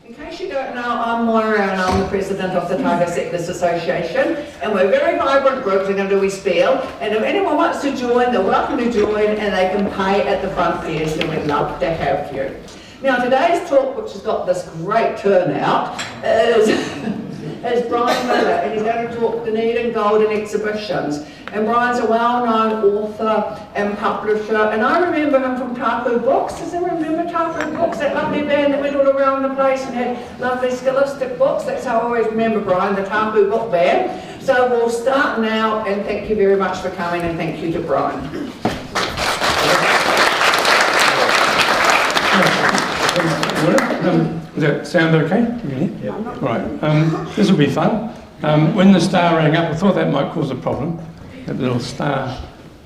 In case you don't know, I'm Moira and I'm the president of the Otago Settlers Association, and we're a very vibrant group. We're going to do we spiel, and if anyone wants to join, they're welcome to join, and they can pay at the front desk, and we'd love to have you. Now today's talk, which has got this great turnout, is Brian Miller, and he's going to talk Dunedin Gold and Exhibitions. And Brian's a well-known author and publisher, and I remember him from Toitū Books. Does anyone remember Toitū Books, that lovely band that went all around the place and had lovely scholastic books? That's how I always remember Brian, the Toitū Book Band. So we'll start now, and thank you very much for coming, and thank you to Brian. Does that sound okay? Yeah. All right. This will be fun. When the star rang up, I thought that might cause a problem. That little star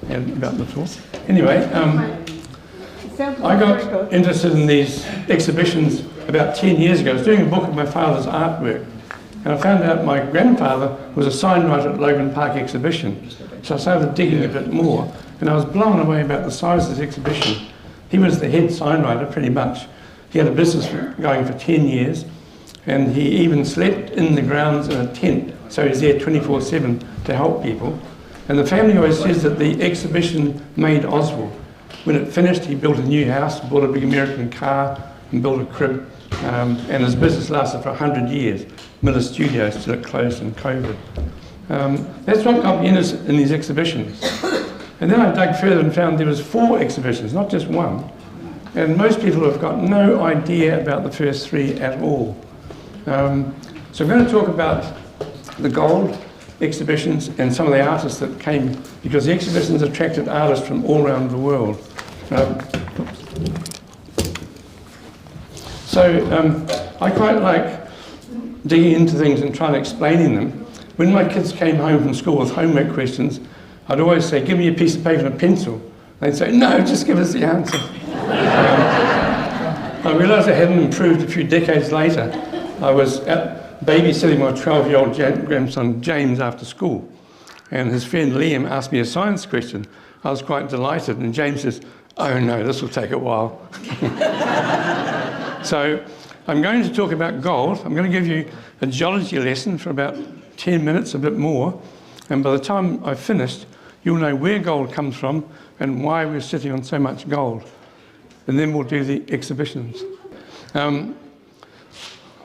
about the talk. Anyway, I got interested in these exhibitions about 10 years ago. I was doing a book of my father's artwork, and I found out my grandfather was a sign writer at Logan Park exhibition. So I started digging a bit more, and I was blown away about the size of this exhibition. He was the head sign writer pretty much. He had a business going for 10 years, and he even slept in the grounds in a tent, so he's there 24/7 to help people. And the family always says that the exhibition made Oswald. When it finished, he built a new house, bought a big American car, and built a crib, and his business lasted for 100 years. Miller Studios till it closed in COVID. That's what got me interested in these exhibitions. And then I dug further and found there was 4 exhibitions, not just one. And most people have got no idea about the first 3 at all. So I'm going to talk about the gold exhibitions and some of the artists that came, because the exhibitions attracted artists from all around the world. I quite like digging into things and trying to explain them. When my kids came home from school with homework questions, I'd always say, give me a piece of paper and a pencil. They'd say, no, just give us the answer. I realised I hadn't improved a few decades later. I was babysitting my 12-year-old grandson James after school, and his friend Liam asked me a science question. I was quite delighted, and James says, oh no, this will take a while. So I'm going to talk about gold. I'm going to give you a geology lesson for about 10 minutes, a bit more, and by the time I've finished, you'll know where gold comes from and why we're sitting on so much gold. And then we'll do the exhibitions.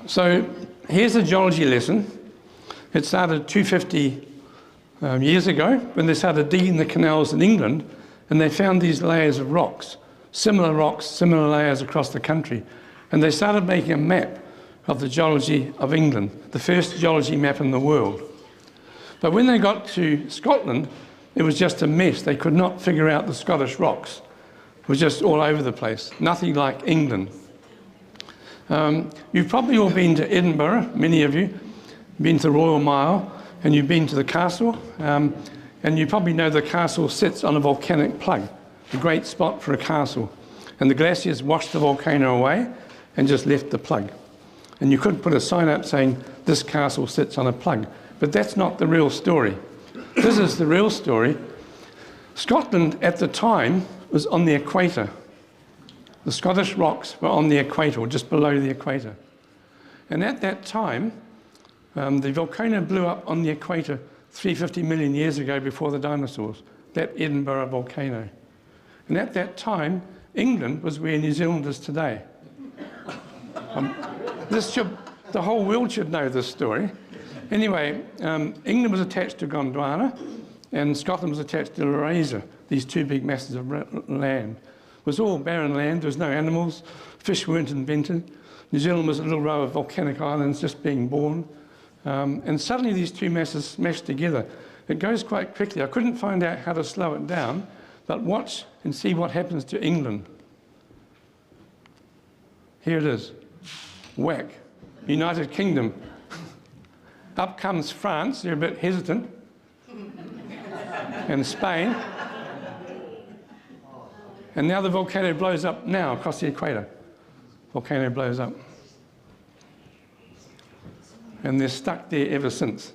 So here's a geology lesson. It started 250 years ago when they started digging the canals in England, and they found these layers of rocks, similar layers across the country. And they started making a map of the geology of England, the first geology map in the world. But when they got to Scotland, it was just a mess. They could not figure out the Scottish rocks. It was just all over the place, nothing like England. You've probably all been to Edinburgh, many of you, been to the Royal Mile, and you've been to the castle, and you probably know the castle sits on a volcanic plug, a great spot for a castle. And the glaciers washed the volcano away and just left the plug. And you could put a sign up saying, this castle sits on a plug. But that's not the real story. This is the real story. Scotland at the time was on the equator. The Scottish rocks were on the equator, or just below the equator. And at that time, the volcano blew up on the equator 350 million years ago before the dinosaurs, that Edinburgh volcano. And at that time, England was where New Zealand is today. The whole world should know this story. Anyway, England was attached to Gondwana, and Scotland was attached to Laurasia, these 2 big masses of land. It was all barren land, there was no animals, fish weren't invented. New Zealand was a little row of volcanic islands just being born. And suddenly these 2 masses smashed together. It goes quite quickly. I couldn't find out how to slow it down, but watch and see what happens to England. Here it is. Whack. United Kingdom. Up comes France, they're a bit hesitant, and Spain. And now the volcano blows up now across the equator. Volcano blows up. And they're stuck there ever since.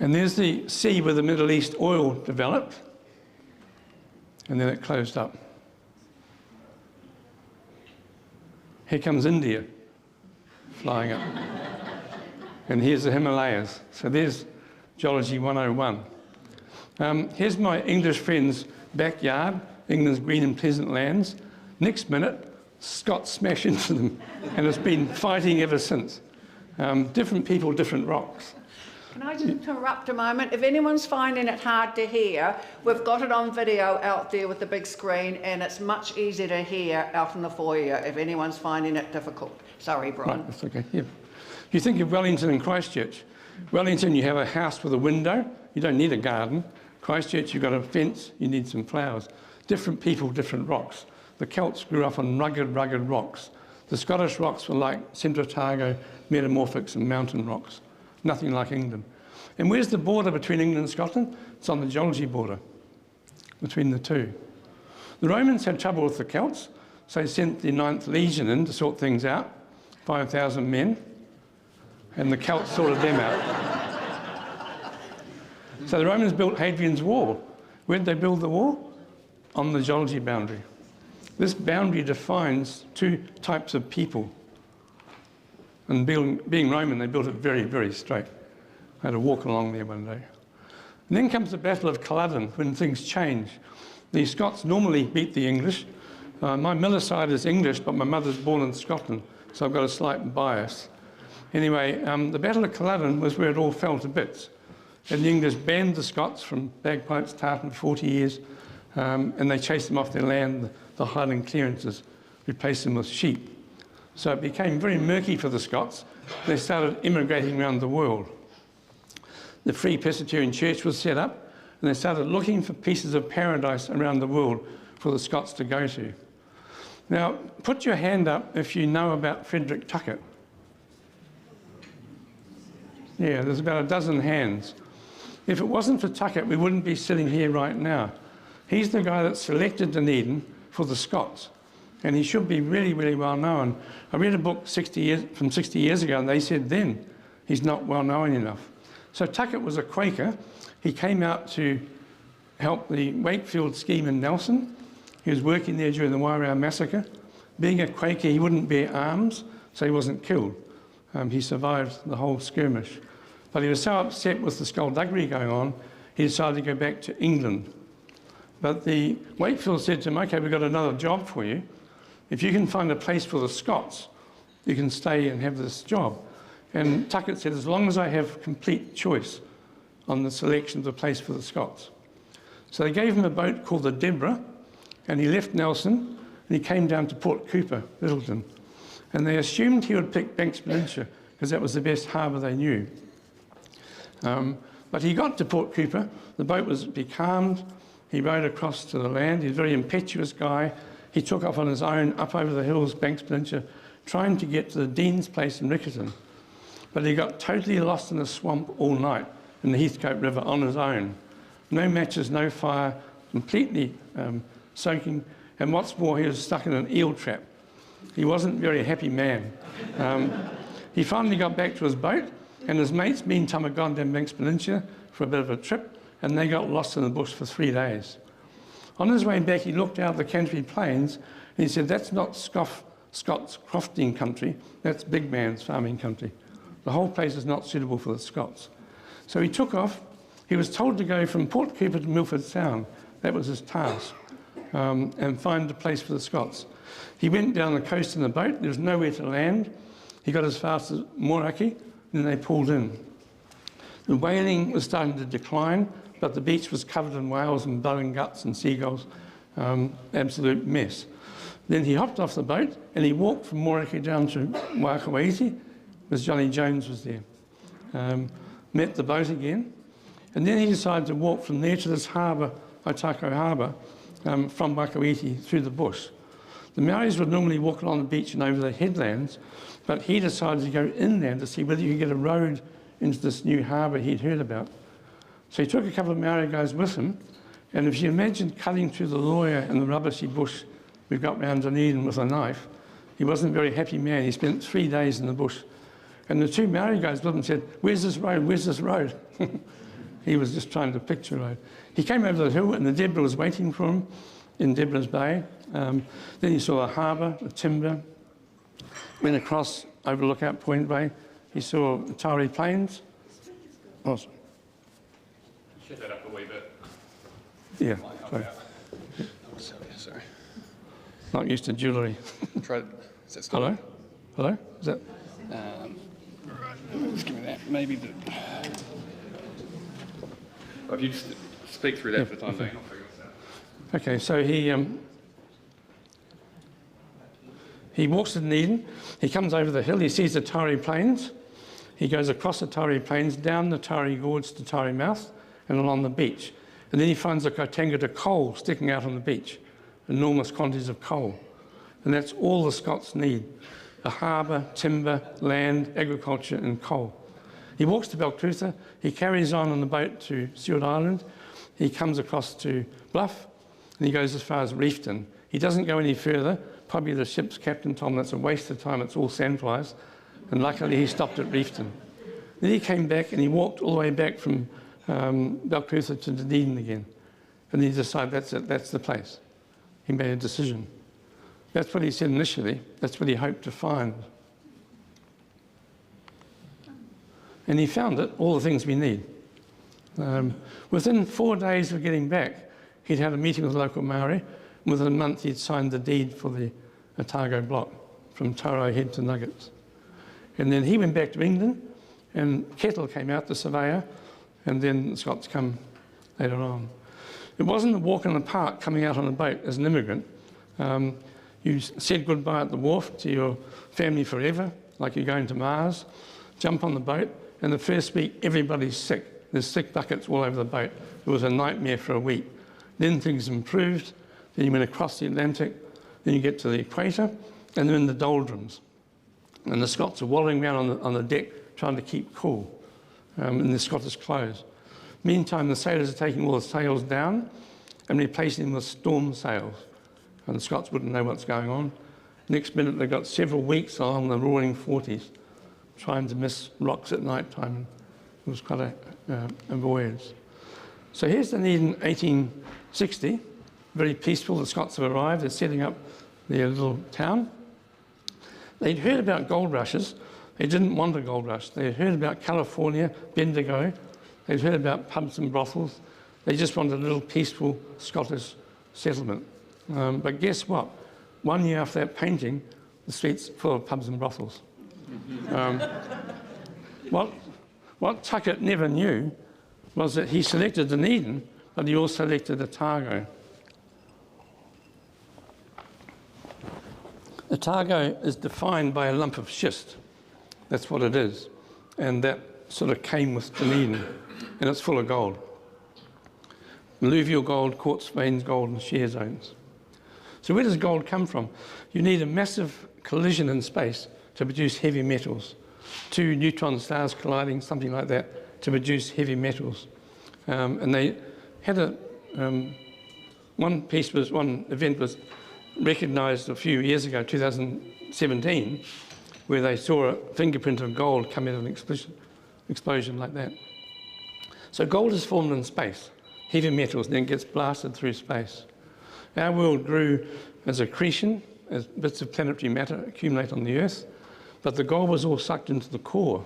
And there's the sea where the Middle East oil developed, and then it closed up. Here comes India flying up. And here's the Himalayas. So there's Geology 101. Here's my English friend's backyard, England's green and pleasant lands. Next minute, Scots smash into them, and it's been fighting ever since. Different people, different rocks. Can I just interrupt a moment? If anyone's finding it hard to hear, we've got it on video out there with the big screen, and it's much easier to hear out in the foyer if anyone's finding it difficult. Sorry, Brian. Right, that's okay. Yeah. You think of Wellington and Christchurch. Wellington, you have a house with a window. You don't need a garden. Christchurch, you've got a fence. You need some flowers. Different people, different rocks. The Celts grew up on rugged, rugged rocks. The Scottish rocks were like Central Otago, metamorphics and mountain rocks. Nothing like England. And where's the border between England and Scotland? It's on the Geology border between the two. The Romans had trouble with the Celts, so they sent the 9th Legion in to sort things out, 5,000 men, and the Celts sorted them out. So the Romans built Hadrian's Wall. Where did they build the wall? On the Geology boundary. This boundary defines two types of people. And being Roman, they built it very, very straight. I had to walk along there one day. And then comes the Battle of Culloden, when things change. The Scots normally beat the English. My mother's side is English, but my mother's born in Scotland, so I've got a slight bias. Anyway, the Battle of Culloden was where it all fell to bits. And the English banned the Scots from bagpipes, tartan for 40 years, and they chased them off their land, the Highland clearances, replaced them with sheep. So it became very murky for the Scots. They started immigrating around the world. The Free Presbyterian Church was set up, and they started looking for pieces of paradise around the world for the Scots to go to. Now, put your hand up if you know about Frederick Tuckett. Yeah, there's about a dozen hands. If it wasn't for Tuckett, we wouldn't be sitting here right now. He's the guy that selected Dunedin for the Scots, and he should be really, really well known. I read a book from 60 years ago, and they said then he's not well known enough. So Tuckett was a Quaker. He came out to help the Wakefield scheme in Nelson. He was working there during the Wairau massacre. Being a Quaker, he wouldn't bear arms, so he wasn't killed. He survived the whole skirmish. But he was so upset with the skullduggery going on, he decided to go back to England. But the Wakefield said to him, okay, we've got another job for you. If you can find a place for the Scots, you can stay and have this job. And Tuckett said, as long as I have complete choice on the selection of the place for the Scots. So they gave him a boat called the Deborah, and he left Nelson, and he came down to Port Cooper, Lyttelton. And they assumed he would pick Banks Peninsula, because that was the best harbour they knew. But he got to Port Cooper, the boat was becalmed, he rowed across to the land, he's a very impetuous guy. He took off on his own up over the hills, Banks Peninsula, trying to get to the Dean's place in Riccarton. But he got totally lost in a swamp all night in the Heathcote River on his own. No matches, no fire, completely soaking. And what's more, he was stuck in an eel trap. He wasn't a very happy man. He finally got back to his boat, and his mates meantime had gone down Banks Peninsula for a bit of a trip, and they got lost in the bush for 3 days. On his way back, he looked out the Canterbury Plains, and he said, that's not Scots crofting country, that's big man's farming country. The whole place is not suitable for the Scots. So he took off. He was told to go from Port Cooper to Milford Sound. That was his task, and find a place for the Scots. He went down the coast in a boat. There was nowhere to land. He got as fast as Moraki, and then they pulled in. The whaling was starting to decline, but the beach was covered in whales and blood and guts and seagulls. Absolute mess. Then he hopped off the boat, and he walked from Moraki down to Waikawaiti, because Johnny Jones was there. Met the boat again, and then he decided to walk from there to this harbour, Otago Harbour, from Waikawaiti through the bush. The Maoris would normally walk along the beach and over the headlands, but he decided to go inland to see whether you could get a road into this new harbour he'd heard about. So he took a couple of Maori guys with him, and if you imagine cutting through the loya and the rubbishy bush we've got round Dunedin with a knife, he wasn't a very happy man. He spent 3 days in the bush. And the two Maori guys with him said, where's this road, where's this road? He was just trying to picture road. He came over the hill and the Deborah was waiting for him in Deborah's Bay. Then he saw a harbour, a timber. Went across over Lookout Point Bay. He saw Taree Plains. Oh, sorry. Shut that up a wee bit. Yeah, Might help sorry. out. Oh, sorry. Not used to jewellery. Try. Is that still? Hello? Hello? Is that? Right. Just give me that. Maybe the. Well, if you just speak through that for the time being, I'll figure this out. Okay, so he walks to Dunedin. He comes over the hill. He sees the Taree Plains. He goes across the Taree Plains, down the Taree Gorge to Taree Mouth, and along the beach. And then he finds a Kaitangata coal sticking out on the beach, enormous quantities of coal. And that's all the Scots need: a harbour, timber, land, agriculture and coal. He walks to Balclutha, he carries on the boat to Seward Island, he comes across to Bluff, and he goes as far as Reefton. He doesn't go any further. Probably the ship's captain told him that's a waste of time, it's all sandflies, and luckily he stopped at Reefton. Then he came back and he walked all the way back from Balclutha to Dunedin again, and he decided that's it, that's the place. He made a decision. That's what he said initially, that's what he hoped to find. And he found it, all the things we need. Within 4 days of getting back, he'd had a meeting with the local Maori, and within a month he'd signed the deed for the Otago block, from Taro Head to Nuggets. And then he went back to England, and Kettle came out, the surveyor, and then the Scots come later on. It wasn't a walk in the park coming out on a boat as an immigrant. You said goodbye at the wharf to your family forever, like you're going to Mars, jump on the boat, and the first week everybody's sick. There's sick buckets all over the boat. It was a nightmare for a week. Then things improved, then you went across the Atlantic, then you get to the equator, and they're in the doldrums. And the Scots are wallowing around on the deck trying to keep cool in the Scottish clothes. Meantime, the sailors are taking all the sails down and replacing them with storm sails. And the Scots wouldn't know what's going on. Next minute, they've got several weeks along the roaring 40s, trying to miss rocks at night time. It was quite a voyage. So here's Dunedin, 1860, very peaceful. The Scots have arrived. They're setting up their little town. They'd heard about gold rushes. They didn't want a gold rush. They had heard about California, Bendigo. They'd heard about pubs and brothels. They just wanted a little peaceful Scottish settlement. But guess what? 1 year after that painting, the streets full of pubs and brothels. What Tuckett never knew was that he selected Dunedin, but he also selected Otago. Otago is defined by a lump of schist. That's what it is. And that sort of came with Dunedin, and it's full of gold. Alluvial gold, quartz veins gold, and shear zones. So where does gold come from? You need a massive collision in space to produce heavy metals. 2 neutron stars colliding, something like that, to produce heavy metals. And they had one event was recognised a few years ago, 2017, where they saw a fingerprint of gold come out of an explosion like that. So gold is formed in space, heavy metals, then gets blasted through space. Our world grew as accretion, as bits of planetary matter accumulate on the Earth, but the gold was all sucked into the core.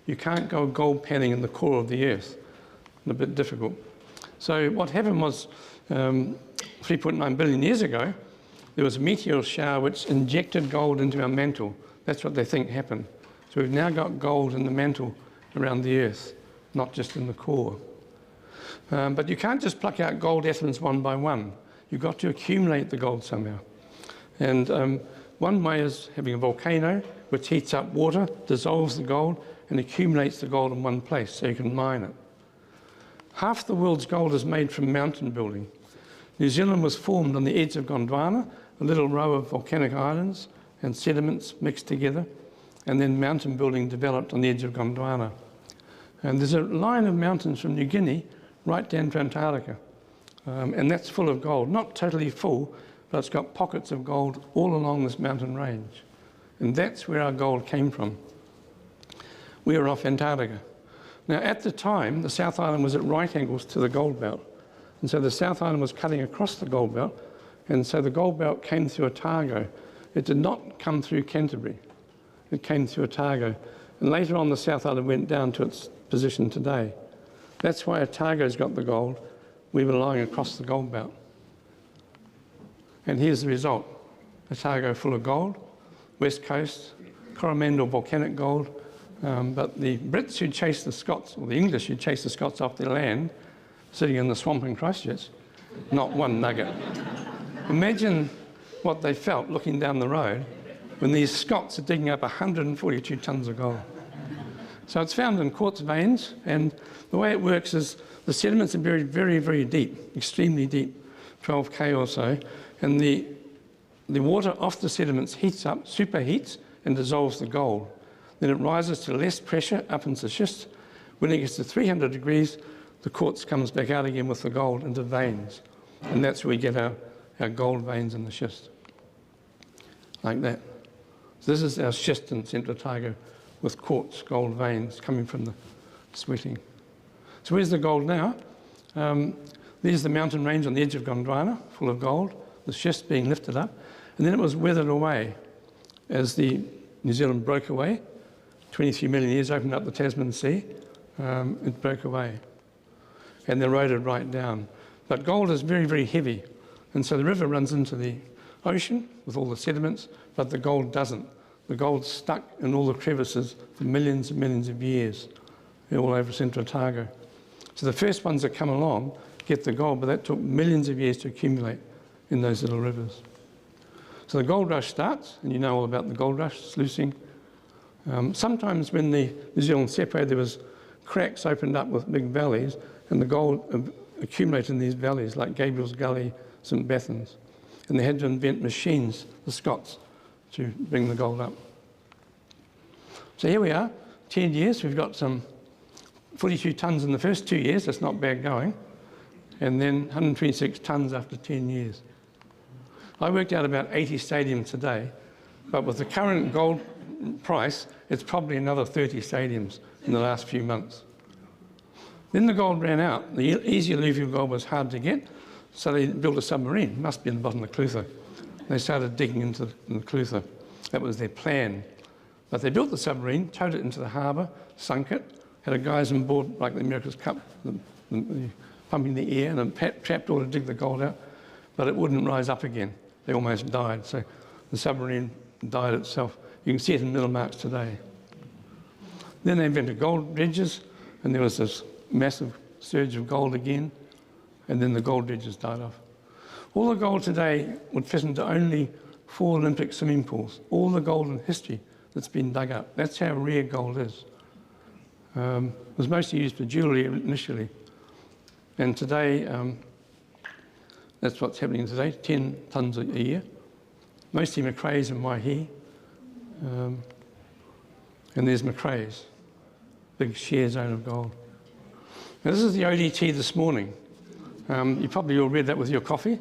You can't go gold panning in the core of the Earth. It's a bit difficult. So what happened was 3.9 billion years ago, there was a meteor shower which injected gold into our mantle. That's what they think happened. So we've now got gold in the mantle around the Earth, not just in the core. But you can't just pluck out gold atoms one by one. You've got to accumulate the gold somehow. And one way is having a volcano which heats up water, dissolves the gold, and accumulates the gold in one place so you can mine it. Half the world's gold is made from mountain building. New Zealand was formed on the edge of Gondwana, a little row of volcanic islands and sediments mixed together, and then mountain building developed on the edge of Gondwana. And there's a line of mountains from New Guinea right down to Antarctica, and that's full of gold. Not totally full, but it's got pockets of gold all along this mountain range. And that's where our gold came from. We were off Antarctica. Now, at the time, the South Island was at right angles to the gold belt. And so the South Island was cutting across the gold belt, and so the gold belt came through Otago. It did not come through Canterbury. It came through Otago. And later on, the South Island went down to its position today. That's why Otago's got the gold. We were lying across the gold belt. And here's the result. Otago full of gold, west coast, Coromandel volcanic gold, but the Brits who chased the Scots, or the English who chased the Scots off their land, sitting in the swamp in Christchurch, not one nugget. Imagine what they felt looking down the road when these Scots are digging up 142 tonnes of gold. So it's found in quartz veins, and the way it works is the sediments are buried very, very deep, extremely deep, 12k or so, and the water off the sediments heats up, superheats, and dissolves the gold. Then it rises to less pressure up into the schist. When it gets to 300 degrees, the quartz comes back out again with the gold into veins. And that's where we get our gold veins in the schist. Like that. So this is our schist in Central Otago with quartz gold veins coming from the sweating. So where's the gold now? There's the mountain range on the edge of Gondwana, full of gold, the schist being lifted up. And then it was weathered away as the New Zealand broke away. 23 million years opened up the Tasman Sea. It broke away. And they eroded right down. But gold is very, very heavy. And so the river runs into the ocean with all the sediments, but the gold doesn't. The gold's stuck in all the crevices for millions and millions of years, all over Central Otago. So the first ones that come along get the gold, but that took millions of years to accumulate in those little rivers. So the gold rush starts, and you know all about the gold rush, sluicing. Sometimes when the New Zealand separated, there was cracks opened up with big valleys, and the gold accumulated in these valleys, like Gabriel's Gully, St Bathans. And they had to invent machines, the Scots, to bring the gold up. So here we are, 10 years. We've got some 42 tonnes in the first 2 years. That's not bad going. And then 126 tonnes after 10 years. I worked out about 80 stadiums today, but with the current gold price, it's probably another 30 stadiums in the last few months. Then the gold ran out. The easy alluvial gold was hard to get, so they built a submarine. Must be in the bottom of the Clutha. They started digging into the Clutha. That was their plan. But they built the submarine, towed it into the harbour, sunk it, had a guys on board like the America's Cup, pumping the air, and a trapdoor to dig the gold out, but it wouldn't rise up again. They almost died, so the submarine died itself. You can see it in middle marks today. Then they invented gold dredges, and there was this massive surge of gold again, and then the gold dredges died off. All the gold today would fit into only 4 Olympic swimming pools. All the gold in history that's been dug up. That's how rare gold is. It was mostly used for jewellery initially. And today, that's what's happening today, 10 tonnes a year. Mostly Macraes and Waihi. And there's Macraes, big shear zone of gold. Now this is the ODT this morning. You probably all read that with your coffee.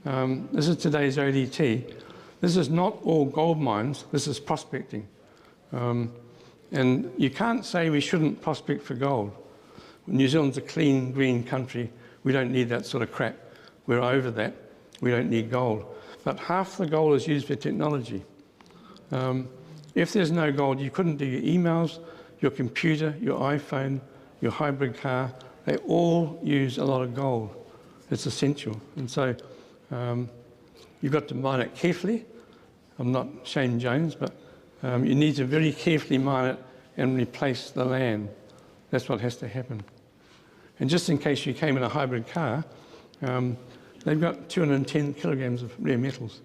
This is today's ODT. This is not all gold mines, this is prospecting. And you can't say we shouldn't prospect for gold. New Zealand's a clean, green country. We don't need that sort of crap. We're over that. We don't need gold. But half the gold is used for technology. If there's no gold, you couldn't do your emails, your computer, your iPhone, your hybrid car. They all use a lot of gold. It's essential. And so you've got to mine it carefully. I'm not Shane Jones, but you need to very carefully mine it and replace the land. That's what has to happen. And just in case you came in a hybrid car, they've got 210 kilograms of rare metals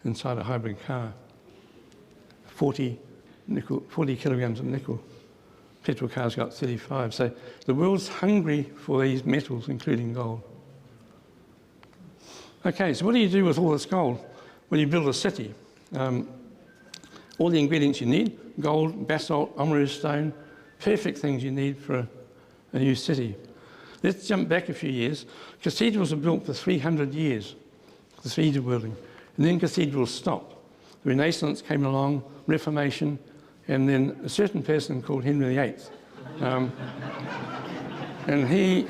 inside a hybrid car. 40 kilograms of nickel. Petrol cars got 35. So the world's hungry for these metals, including gold. Okay, so what do you do with all this gold? Well, you build a city. All the ingredients you need, gold, basalt, Oamaru stone, perfect things you need for a new city. Let's jump back a few years. Cathedrals were built for 300 years, the cathedral building, and then cathedrals stopped. The Renaissance came along, Reformation, and then a certain person called Henry VIII And he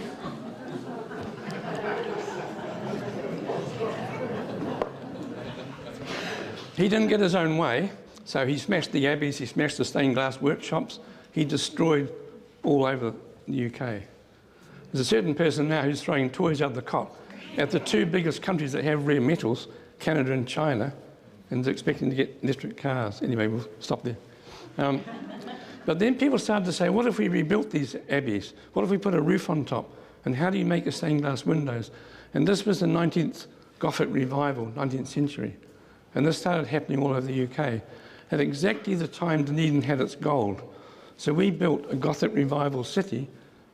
didn't get his own way, so he smashed the abbeys, he smashed the stained glass workshops, he destroyed all over the UK. There's a certain person now who's throwing toys out the cot at the two biggest countries that have rare metals, Canada and China, and is expecting to get electric cars. Anyway, we'll stop there. But then people started to say, what if we rebuilt these abbeys? What if we put a roof on top? And how do you make a stained glass windows? And this was the 19th Gothic revival, 19th century. And this started happening all over the UK at exactly the time Dunedin had its gold. So we built a Gothic revival city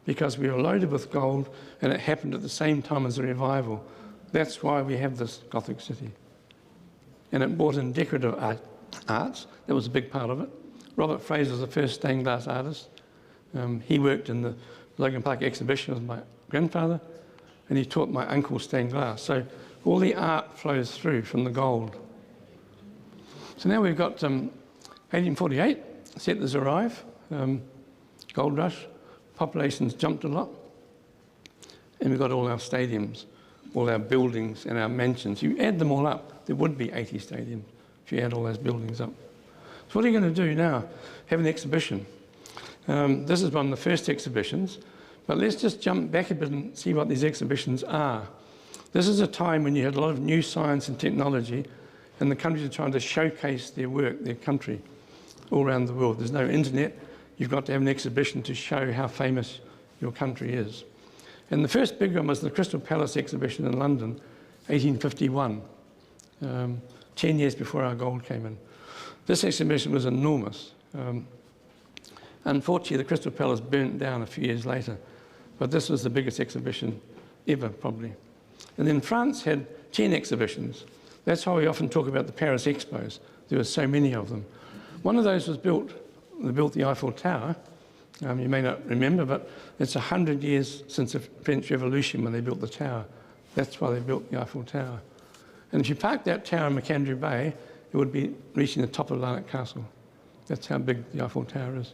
because we were loaded with gold, and it happened at the same time as the revival. That's why we have this Gothic city. And it brought in decorative arts. That was a big part of it. Robert Fraser was the first stained glass artist. He worked in the Logan Park exhibition with my grandfather, and he taught my uncle stained glass. So all the art flows through from the gold. So now we've got 1848, settlers arrive, gold rush, populations jumped a lot, and we've got all our stadiums, all our buildings and our mansions. You add them all up, there would be 80 stadiums if you add all those buildings up. So what are you going to do now? Have an exhibition. This is one of the first exhibitions, but let's just jump back a bit and see what these exhibitions are. This is a time when you had a lot of new science and technology, and the countries are trying to showcase their work, their country, all around the world. There's no internet. You've got to have an exhibition to show how famous your country is. And the first big one was the Crystal Palace exhibition in London, 1851, 10 years before our gold came in. This exhibition was enormous. Unfortunately, the Crystal Palace burnt down a few years later, but this was the biggest exhibition ever, probably. And then France had 10 exhibitions. That's why we often talk about the Paris Expos. There were so many of them. One of those was built, they built the Eiffel Tower. You may not remember, but it's 100 years since the French Revolution when they built the tower. That's why they built the Eiffel Tower. And if you parked that tower in Macandrew Bay, it would be reaching the top of Larnac Castle. That's how big the Eiffel Tower is.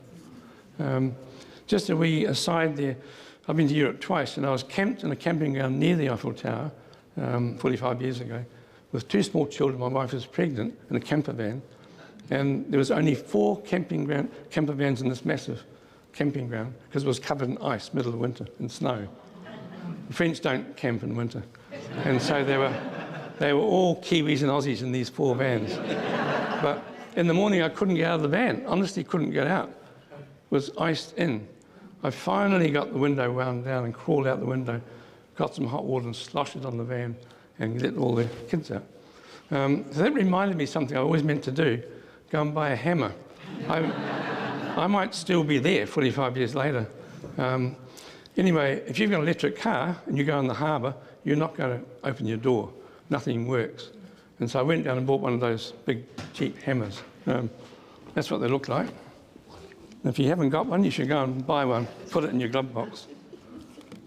Just a wee aside there, I've been to Europe twice, and I was camped in a camping ground near the Eiffel Tower 45 years ago with two small children. My wife was pregnant in a camper van, and there was only 4 camper vans in this massive camping ground because it was covered in ice, middle of winter, and snow. The French don't camp in winter, and so they were all Kiwis and Aussies in these 4 vans. But in the morning I couldn't get out of the van, honestly couldn't get out. It was iced in. I finally got the window wound down and crawled out the window, got some hot water and sloshed it on the van and let all the kids out. So that reminded me of something I always meant to do, go and buy a hammer. I might still be there 45 years later. Anyway, if you've got an electric car and you go in the harbour, you're not going to open your door. Nothing works. And so I went down and bought one of those big, cheap hammers. That's what they look like. If you haven't got one, you should go and buy one, put it in your glove box.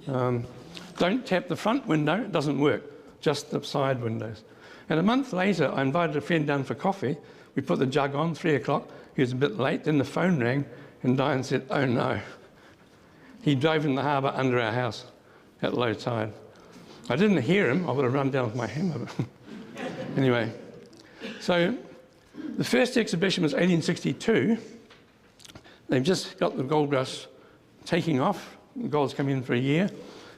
Don't tap the front window, it doesn't work, just the side windows. And a month later, I invited a friend down for coffee. We put the jug on, 3 o'clock. He was a bit late, then the phone rang, and Diane said, oh no. He drove in the harbour under our house at low tide. I didn't hear him, I would have run down with my hammer. Anyway, so the first exhibition was 1862. They've just got the gold rush taking off. The gold's come in for a year.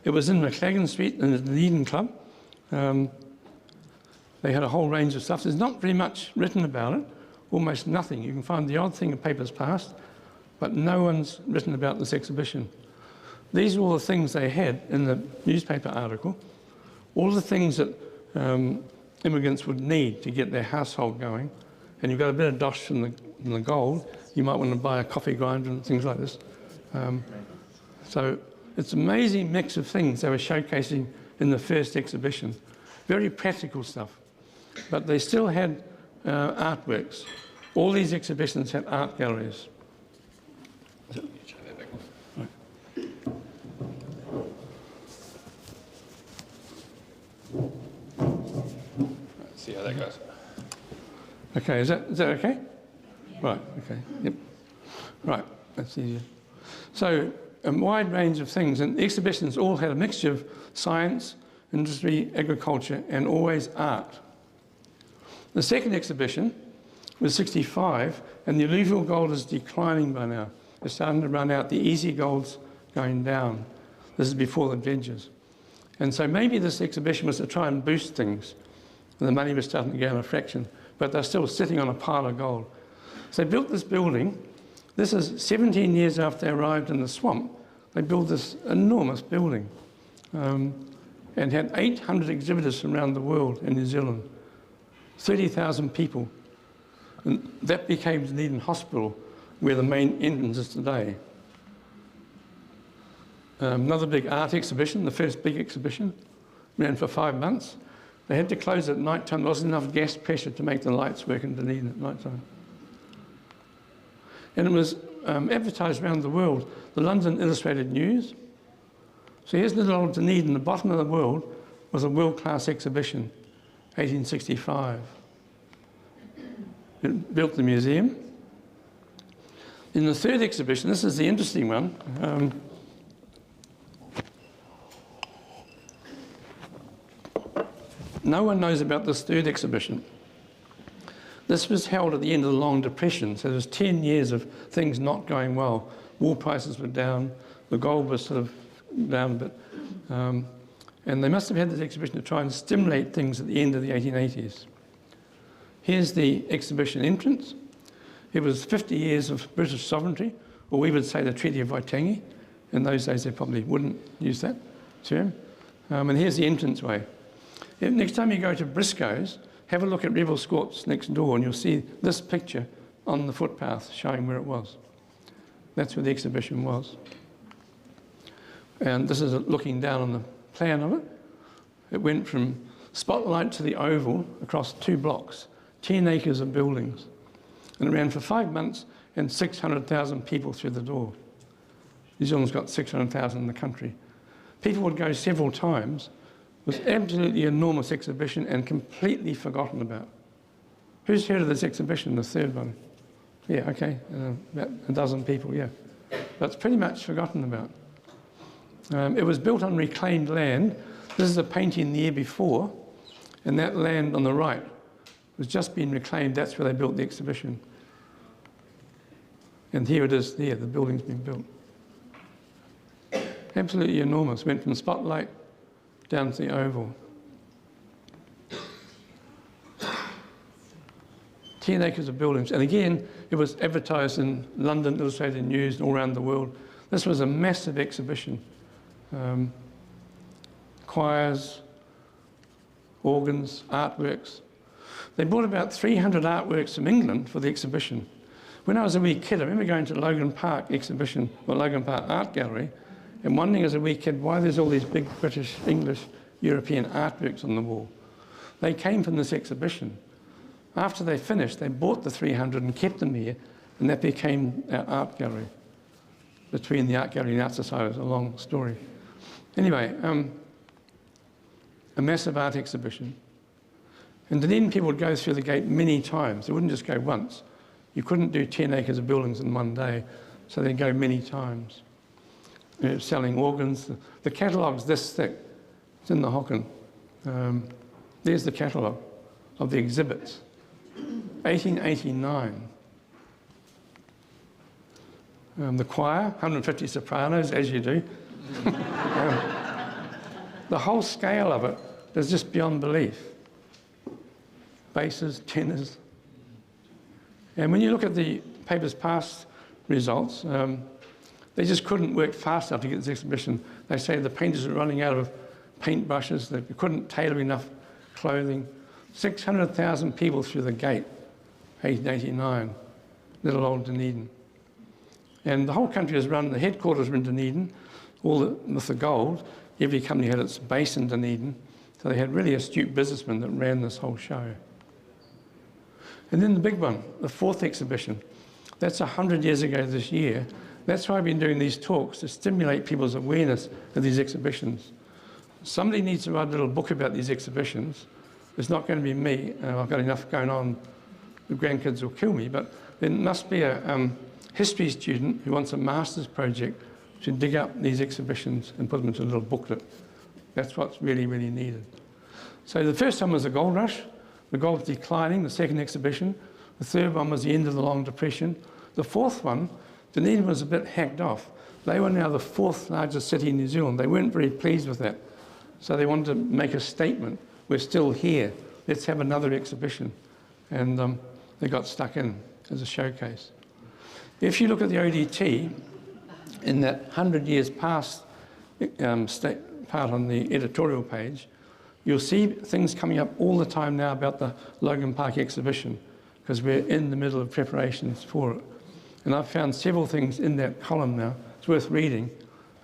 It was in McLagan Street in the Dunedin Club. They had a whole range of stuff. There's not very much written about it, almost nothing. You can find the odd thing in papers past, but no one's written about this exhibition. These are all the things they had in the newspaper article, all the things that immigrants would need to get their household going. And you've got a bit of dosh from the gold. You might want to buy a coffee grinder and things like this. So it's an amazing mix of things they were showcasing in the first exhibition. Very practical stuff. But they still had artworks. All these exhibitions had art galleries. Right. Let's see how that goes. Okay, is that okay? Right, okay, yep. Right, that's easier. So a wide range of things, and the exhibitions all had a mixture of science, industry, agriculture, and always art. The second exhibition was 65, and the alluvial gold is declining by now. It's starting to run out, the easy gold's going down. This is before the dredges. And so maybe this exhibition was to try and boost things, and the money was starting to go in a fraction, but they're still sitting on a pile of gold. So they built this building. This is 17 years after they arrived in the swamp. They built this enormous building and had 800 exhibitors from around the world in New Zealand, 30,000 people. And that became Dunedin Hospital, where the main entrance is today. Another big art exhibition, the first big exhibition, ran for 5 months. They had to close at night time. There wasn't enough gas pressure to make the lights work in Dunedin at night time. And it was advertised around the world. The London Illustrated News. So here's little old Dunedin, the bottom of the world, was a world-class exhibition, 1865. It built the museum. In the third exhibition, this is the interesting one. No one knows about this third exhibition. This was held at the end of the Long Depression, so there was 10 years of things not going well. Wool prices were down, the gold was sort of down a bit, and they must have had this exhibition to try and stimulate things at the end of the 1880s. Here's the exhibition entrance. It was 50 years of British sovereignty, or we would say the Treaty of Waitangi. In those days they probably wouldn't use that term. And here's the entranceway. Next time you go to Briscoe's, have a look at Rebel Squat's next door and you'll see this picture on the footpath showing where it was. That's where the exhibition was. And this is looking down on the plan of it. It went from Spotlight to the Oval across 2 blocks, 10 acres of buildings. And it ran for 5 months and 600,000 people through the door. New Zealand's got 600,000 in the country. People would go several times. It was absolutely enormous exhibition and completely forgotten about. Who's heard of this exhibition, the third one? Yeah, okay, about a dozen people, yeah. But it's pretty much forgotten about. It was built on reclaimed land. This is a painting the year before, and that land on the right was just being reclaimed. That's where they built the exhibition. And here it is there, the building's been built. Absolutely enormous. Went from Spotlight down to the Oval. 10 acres of buildings. And again, it was advertised in London Illustrated News and all around the world. This was a massive exhibition. Choirs, organs, artworks. They brought about 300 artworks from England for the exhibition. When I was a wee kid, I remember going to Logan Park exhibition, or Logan Park Art Gallery, and wondering as a wee kid why there's all these big British, English, European artworks on the wall. They came from this exhibition. After they finished, they bought the 300 and kept them here, and that became our art gallery. Between the art gallery and the art society, it's a long story. Anyway, a massive art exhibition. And Dunedin people would go through the gate many times. They wouldn't just go once. You couldn't do 10 acres of buildings in one day, so they'd go many times. Selling organs. The catalogue's this thick. It's in the Hocken. There's the catalogue of the exhibits. 1889. The choir, 150 sopranos, as you do. The whole scale of it is just beyond belief. Basses, tenors. And when you look at the paper's past results, they just couldn't work fast enough to get this exhibition. They say the painters were running out of paint brushes, they couldn't tailor enough clothing. 600,000 people through the gate, 1889, little old Dunedin. And the whole country is run, the headquarters were in Dunedin, with the gold. Every company had its base in Dunedin. So they had really astute businessmen that ran this whole show. And then the big one, the fourth exhibition. That's 100 years ago this year. That's why I've been doing these talks, to stimulate people's awareness of these exhibitions. Somebody needs to write a little book about these exhibitions. It's not going to be me. I've got enough going on. The grandkids will kill me, but there must be a history student who wants a master's project to dig up these exhibitions and put them into a little booklet. That's what's really, really needed. So the first one was the gold rush, the gold declining, the second exhibition. The third one was the end of the Long Depression. The fourth one, Dunedin was a bit hacked off. They were now the fourth largest city in New Zealand. They weren't very pleased with that. So they wanted to make a statement. We're still here. Let's have another exhibition. And they got stuck in as a showcase. If you look at the ODT, in that 100 years past part on the editorial page, you'll see things coming up all the time now about the Logan Park exhibition, because we're in the middle of preparations for it. And I've found several things in that column now, it's worth reading,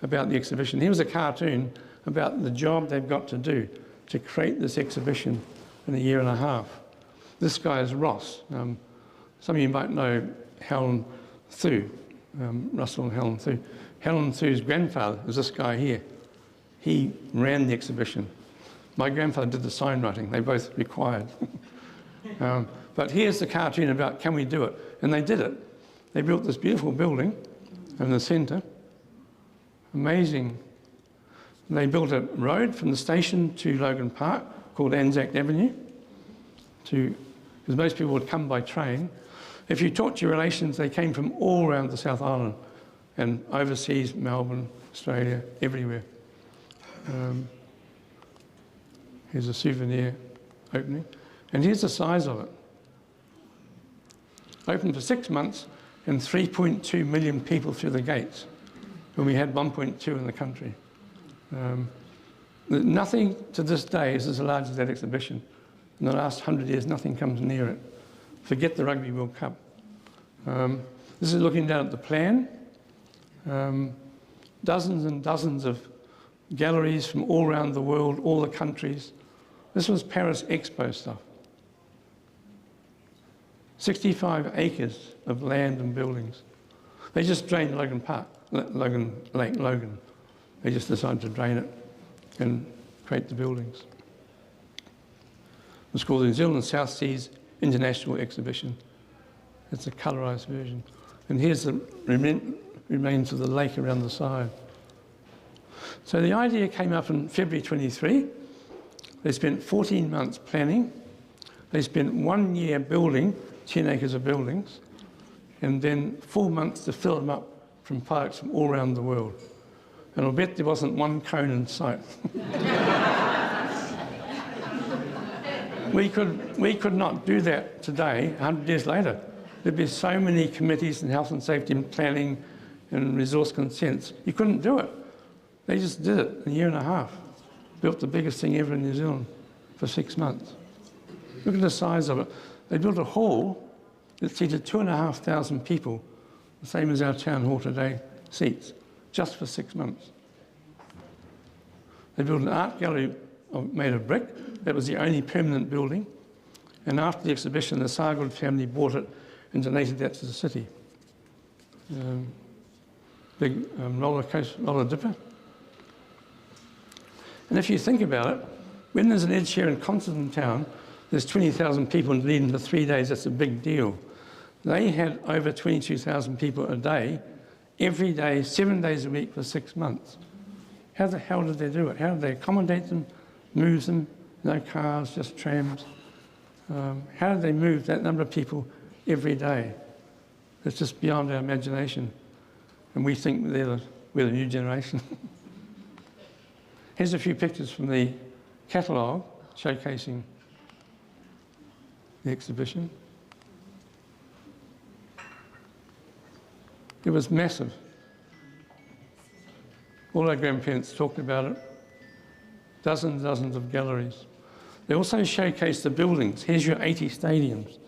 about the exhibition. Here was a cartoon about the job they've got to do to create this exhibition in a year and a half. This guy is Ross. Some of you might know Helen Thu, Russell and Helen Thu. Helen Thu's grandfather was this guy here. He ran the exhibition. My grandfather did the sign writing. They both required. But here's the cartoon about can we do it? And they did it. They built this beautiful building in the centre. Amazing. They built a road from the station to Logan Park called Anzac Avenue, because most people would come by train. If you talk to your relations, they came from all around the South Island and overseas, Melbourne, Australia, everywhere. Here's a souvenir opening. And here's the size of it. Opened for 6 months and 3.2 million people through the gates, when we had 1.2 in the country. Nothing to this day is as large as that exhibition. In the last 100 years, nothing comes near it. Forget the Rugby World Cup. This is looking down at the plan. Dozens and dozens of galleries from all around the world, all the countries. This was Paris Expo stuff. 65 acres of land and buildings. They just drained Logan Park, Lake Logan. They just decided to drain it and create the buildings. It's called the New Zealand South Seas International Exhibition. It's a colourised version. And here's the remains of the lake around the side. So the idea came up in February 23. They spent 14 months planning. They spent 1 year building 10 acres of buildings, and then 4 months to fill them up from parks from all around the world. And I'll bet there wasn't one cone in sight. We could not do that today, 100 years later. There'd be so many committees in health and safety and planning and resource consents. You couldn't do it. They just did it in a year and a half. Built the biggest thing ever in New Zealand for 6 months. Look at the size of it. They built a hall that seated 2,500 people, the same as our town hall today seats, just for 6 months. They built an art gallery made of brick. That was the only permanent building. And after the exhibition, the Sargood family bought it and donated that to the city. Big roller dipper. And if you think about it, when there's an Ed Sheeran concert in town, there's 20,000 people in Dunedin for 3 days. That's a big deal. They had over 22,000 people a day, every day, 7 days a week for 6 months. How the hell did they do it? How did they accommodate them, move them? No cars, just trams. How did they move that number of people every day? It's just beyond our imagination. And we think we're the new generation. Here's a few pictures from the catalogue showcasing the exhibition. It was massive. All our grandparents talked about it. Dozens of galleries. They also showcased the buildings. Here's your 80 stadiums.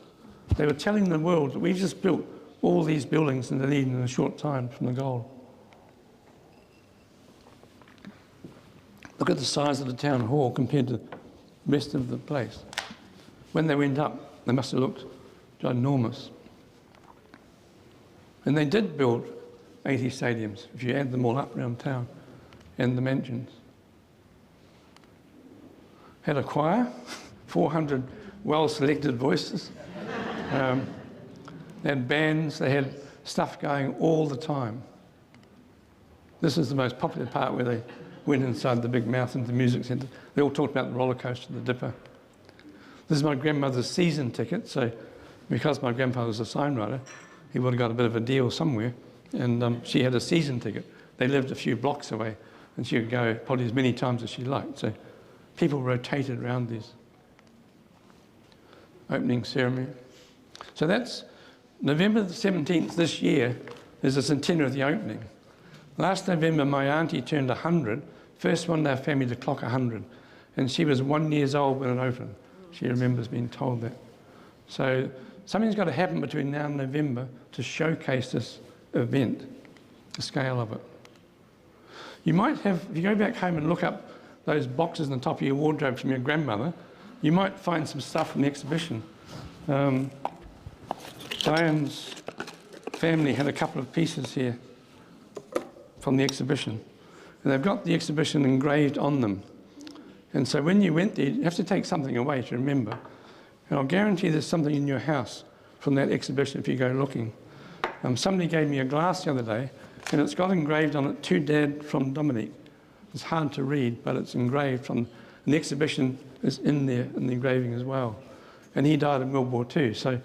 They were telling the world that we've just built all these buildings in Dunedin in a short time from the gold. Look at the size of the town hall compared to the rest of the place. When they went up, they must have looked ginormous. And they did build 80 stadiums, if you add them all up around town, and the mansions. Had a choir, 400 well-selected voices. They had bands, they had stuff going all the time. This is the most popular part where they went inside the big mouth into the music centre. They all talked about the roller coaster, the Dipper. This is my grandmother's season ticket, so because my grandfather was a signwriter, he would have got a bit of a deal somewhere, and she had a season ticket. They lived a few blocks away, and she could go probably as many times as she liked. So people rotated around these opening ceremony. So that's November the 17th this year is the centenary of the opening. Last November, my auntie turned 100, first one in our family to clock 100, and she was 1 year old when it opened. She remembers being told that. So something's got to happen between now and November to showcase this event, the scale of it. You might have, if you go back home and look up those boxes on the top of your wardrobe from your grandmother, you might find some stuff from the exhibition. Diane's family had a couple of pieces here from the exhibition, and they've got the exhibition engraved on them. And so when you went there, you have to take something away to remember. And I'll guarantee there's something in your house from that exhibition if you go looking. Somebody gave me a glass the other day, and it's got engraved on it, "To Dad from Dominic." It's hard to read, but it's engraved from, and the exhibition is in there in the engraving as well. And he died in World War II, so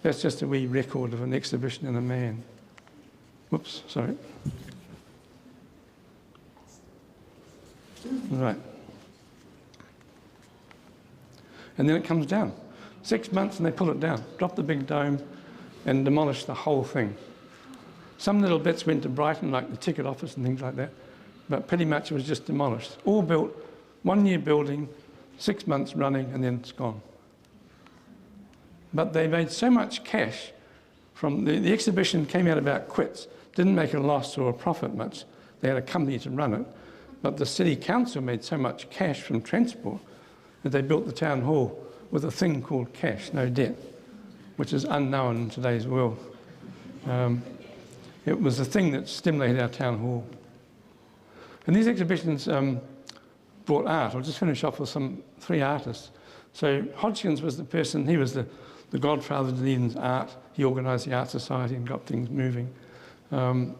that's just a wee record of an exhibition and a man. Whoops, sorry. Right. And then it comes down. 6 months and they pull it down, drop the big dome and demolish the whole thing. Some little bits went to Brighton, like the ticket office and things like that, but pretty much it was just demolished. All built, 1 year building, 6 months running, and then it's gone. But they made so much cash from the exhibition came out about quits, didn't make a loss or a profit much. They had a company to run it, but the city council made so much cash from transport that they built the town hall with a thing called cash, no debt, which is unknown in today's world. It was the thing that stimulated our town hall. And these exhibitions brought art. I'll just finish off with three artists. So Hodgkins was the person, he was the godfather of Dunedin's art. He organised the Art Society and got things moving. But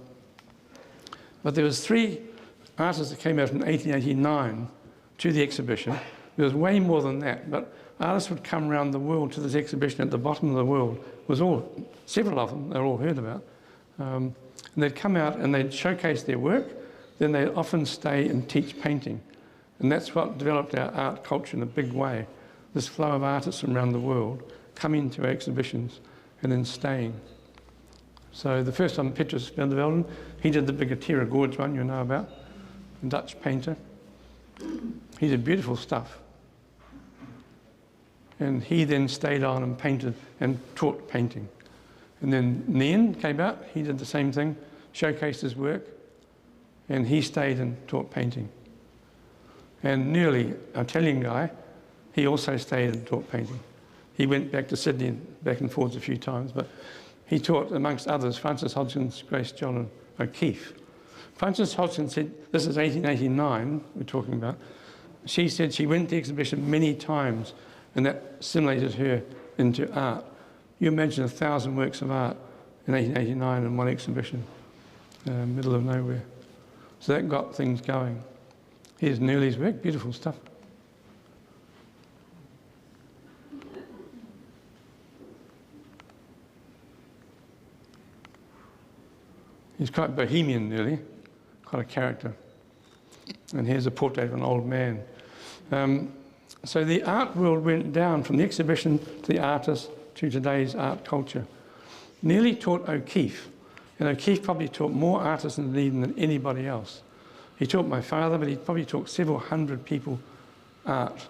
there was three artists that came out in 1889 to the exhibition. There was way more than that, but artists would come around the world to this exhibition at the bottom of the world. Several of them, they're all heard about. And they'd come out and they'd showcase their work, then they'd often stay and teach painting. And that's what developed our art culture in a big way. This flow of artists from around the world coming to our exhibitions and then staying. So the first one, Petrus van der Velden, he did the big Terra Gorge one you know about, a Dutch painter. He did beautiful stuff. And he then stayed on and painted and taught painting. And then Nien came out, he did the same thing, showcased his work, and he stayed and taught painting. And Nearly, an Italian guy, he also stayed and taught painting. He went back to Sydney and back and forwards a few times, but he taught, amongst others, Frances Hodgkins, Grace John and O'Keeffe. Frances Hodgkins said, this is 1889 we're talking about, she said she went to the exhibition many times and that stimulated her into art. You imagine 1,000 works of art in 1889 in one exhibition, middle of nowhere. So that got things going. Here's Nearly's work, beautiful stuff. He's quite bohemian, Nearly, quite a character. And here's a portrait of an old man. So the art world went down from the exhibition to the artist to today's art culture. Nearly taught O'Keeffe, and O'Keeffe probably taught more artists in Dunedin than anybody else. He taught my father, but he probably taught several hundred people art.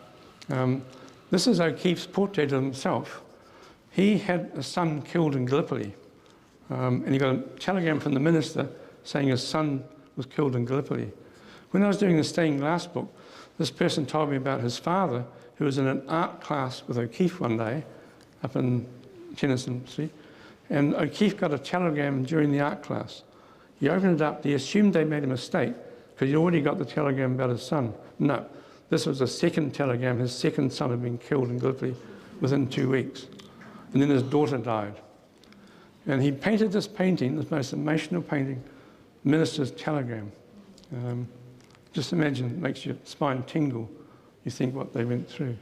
This is O'Keeffe's portrait of himself. He had a son killed in Gallipoli, and he got a telegram from the minister saying his son was killed in Gallipoli. When I was doing the stained glass book, this person told me about his father, who was in an art class with O'Keeffe one day up in Tennyson Street, and O'Keeffe got a telegram during the art class. He opened it up, he assumed they made a mistake because he'd already got the telegram about his son. No, this was a second telegram. His second son had been killed in Gallipoli within 2 weeks. And then his daughter died. And he painted this painting, this most emotional painting, Minister's Telegram. Just imagine, it makes your spine tingle. You think what they went through.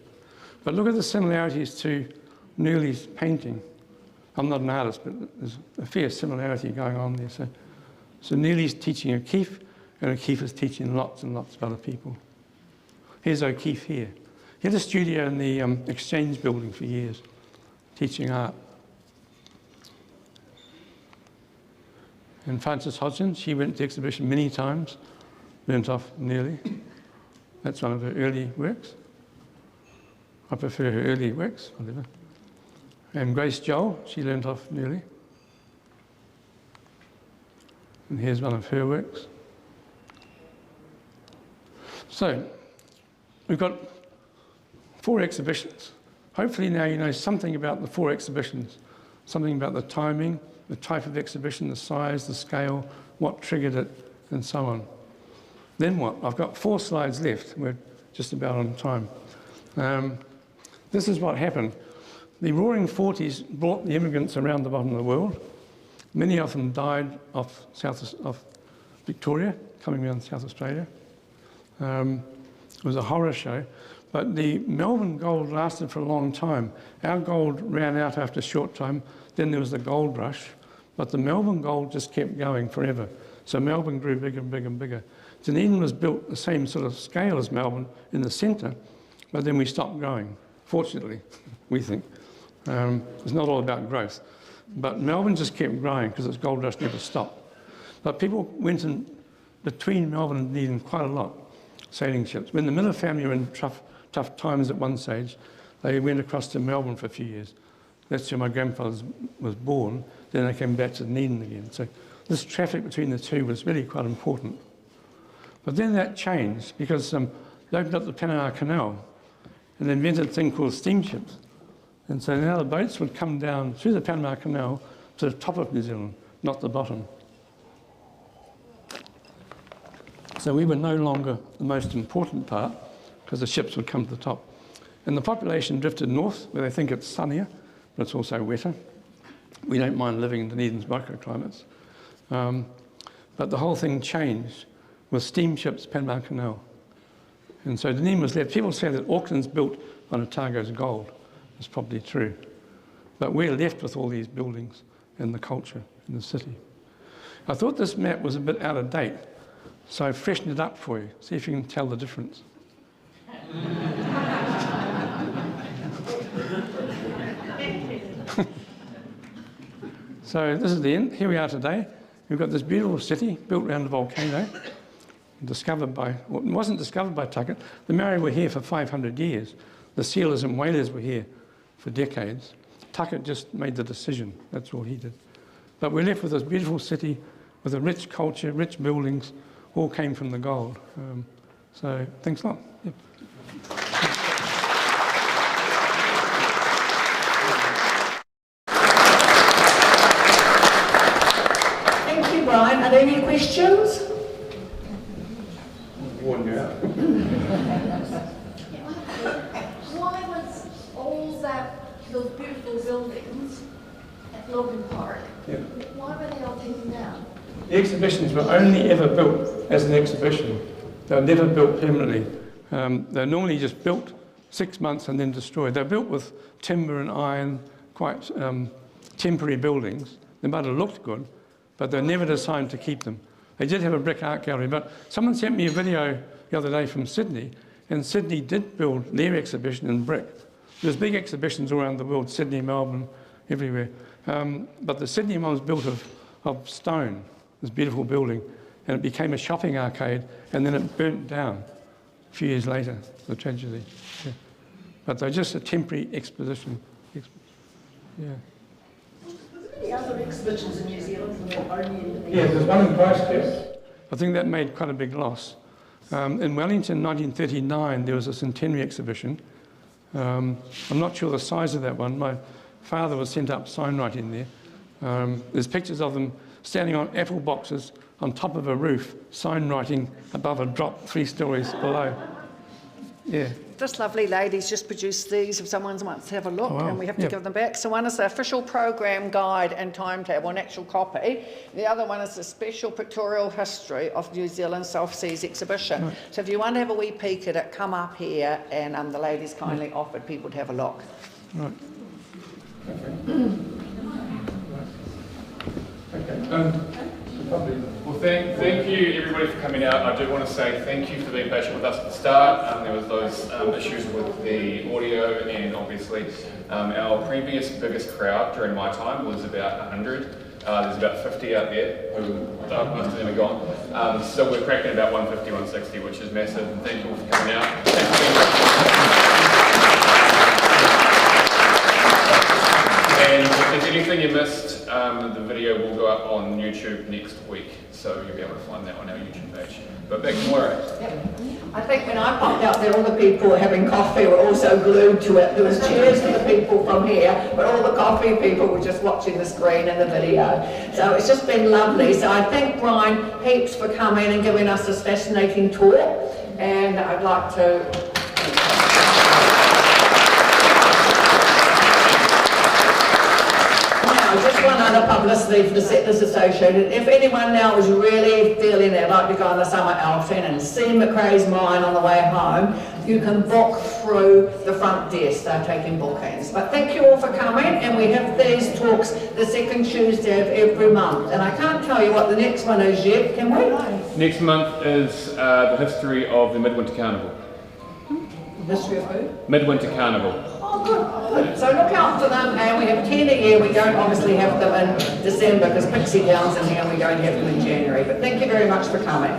But look at the similarities to Newley's painting. I'm not an artist, but there's a fair similarity going on there. So Newley's teaching O'Keeffe, and O'Keeffe is teaching lots and lots of other people. Here's O'Keeffe here. He had a studio in the Exchange building for years, teaching art. And Frances Hodgson, she went to the exhibition many times, learnt off Newley. That's one of her early works. I prefer her early works, whatever. And Grace Joel, she learnt off Newley. And here's one of her works. So, we've got 4 exhibitions. Hopefully now you know something about the 4 exhibitions, something about the timing, the type of exhibition, the size, the scale, what triggered it, and so on. Then what? I've got 4 slides left. We're just about on time. This is what happened. The Roaring Forties brought the immigrants around the bottom of the world. Many of them died off Victoria, coming around South Australia. It was a horror show. But the Melbourne gold lasted for a long time. Our gold ran out after a short time. Then there was the gold rush. But the Melbourne gold just kept going forever. So Melbourne grew bigger and bigger and bigger. Dunedin was built the same sort of scale as Melbourne in the centre, but then we stopped growing, fortunately, we think. It's not all about growth. But Melbourne just kept growing because its gold rush never stopped. But people went in between Melbourne and Dunedin quite a lot, sailing ships. When the Miller family were in tough times at one stage, they went across to Melbourne for a few years. That's where my grandfather was born. Then they came back to Dunedin again. So this traffic between the two was really quite important. But then that changed because they opened up the Panama Canal and invented a thing called steamships. And so now the boats would come down through the Panama Canal to the top of New Zealand, not the bottom. So we were no longer the most important part because the ships would come to the top. And the population drifted north where they think it's sunnier, but it's also wetter. We don't mind living in Dunedin's microclimates. But the whole thing changed with steamships, Panama Canal. And so Dunedin was left. People say that Auckland's built on Otago's gold. It's probably true. But we're left with all these buildings and the culture in the city. I thought this map was a bit out of date, so I freshened it up for you. See if you can tell the difference. So this is the end. Here we are today. We've got this beautiful city built around a volcano, discovered by, well, it wasn't discovered by Tuckett. The Maori were here for 500 years. The sealers and whalers were here for decades. Tuckett just made the decision. That's all he did. But we're left with this beautiful city with a rich culture, rich buildings, all came from the gold. So thanks a lot. Yeah. Thank you, Brian. Are there any questions? Warn you out. Why was all those beautiful buildings at Logan Park, why were they all taken down? The exhibitions were only ever built as an exhibition. They were never built permanently. They're normally just built 6 months and then destroyed. They're built with timber and iron, quite temporary buildings. They might have looked good, but they're never designed to keep them. They did have a brick art gallery, but someone sent me a video the other day from Sydney, and Sydney did build their exhibition in brick. There's big exhibitions all around the world, Sydney, Melbourne, everywhere. But the Sydney one was built of stone, this beautiful building, and it became a shopping arcade, and then it burnt down a few years later, the tragedy. Yeah. But they're just a temporary exposition. Yeah. Any other exhibitions in New Zealand or only in Dunedin? Yeah, there's one in Christchurch. I think that made quite a big loss. In Wellington, 1939, there was a centenary exhibition. I'm not sure the size of that one. My father was sent up sign writing there. There's pictures of them standing on apple boxes on top of a roof, sign writing above a drop 3 stories below. Yeah. This lovely lady's just produced these if someone wants to have a look, Oh, wow. and we have to Yeah. give them back. So one is the official program guide and timetable, an actual copy. The other one is the special pictorial history of New Zealand South Seas exhibition. Right. So if you want to have a wee peek at it, come up here, and the ladies kindly offered people to have a look. Right. Okay. Well, thank you everybody for coming out. I do want to say thank you for being patient with us at the start. There was those issues with the audio, and obviously our previous biggest crowd during my time was about 100. There's about 50 out there who most of them are gone. So we're cracking about 150, 160, which is massive. And thank you all for coming out. Thanks for being And if there's anything you missed, the video will go up on YouTube next week, so you'll be able to find that on our YouTube page. But back to Moira. I think when I popped out there, all the people having coffee were also glued to it. There was cheers for the people from here, but all the coffee people were just watching the screen and the video. So it's just been lovely. So I thank Brian heaps for coming and giving us this fascinating talk. And I'd like to just one other publicity for the Settlers Association. If anyone now is really feeling they'd like to go on the summer outing and see McRae's mine on the way home, you can book through the front desk. They're taking bookings. But thank you all for coming, and we have these talks the second Tuesday of every month. And I can't tell you what the next one is yet, can we? Next month is the history of the Midwinter Carnival. History of who? Midwinter Carnival. Oh, good. So look out for them, and we have 10 a year. We don't obviously have them in December because Pixie Down's in here, and we don't have them in January. But thank you very much for coming.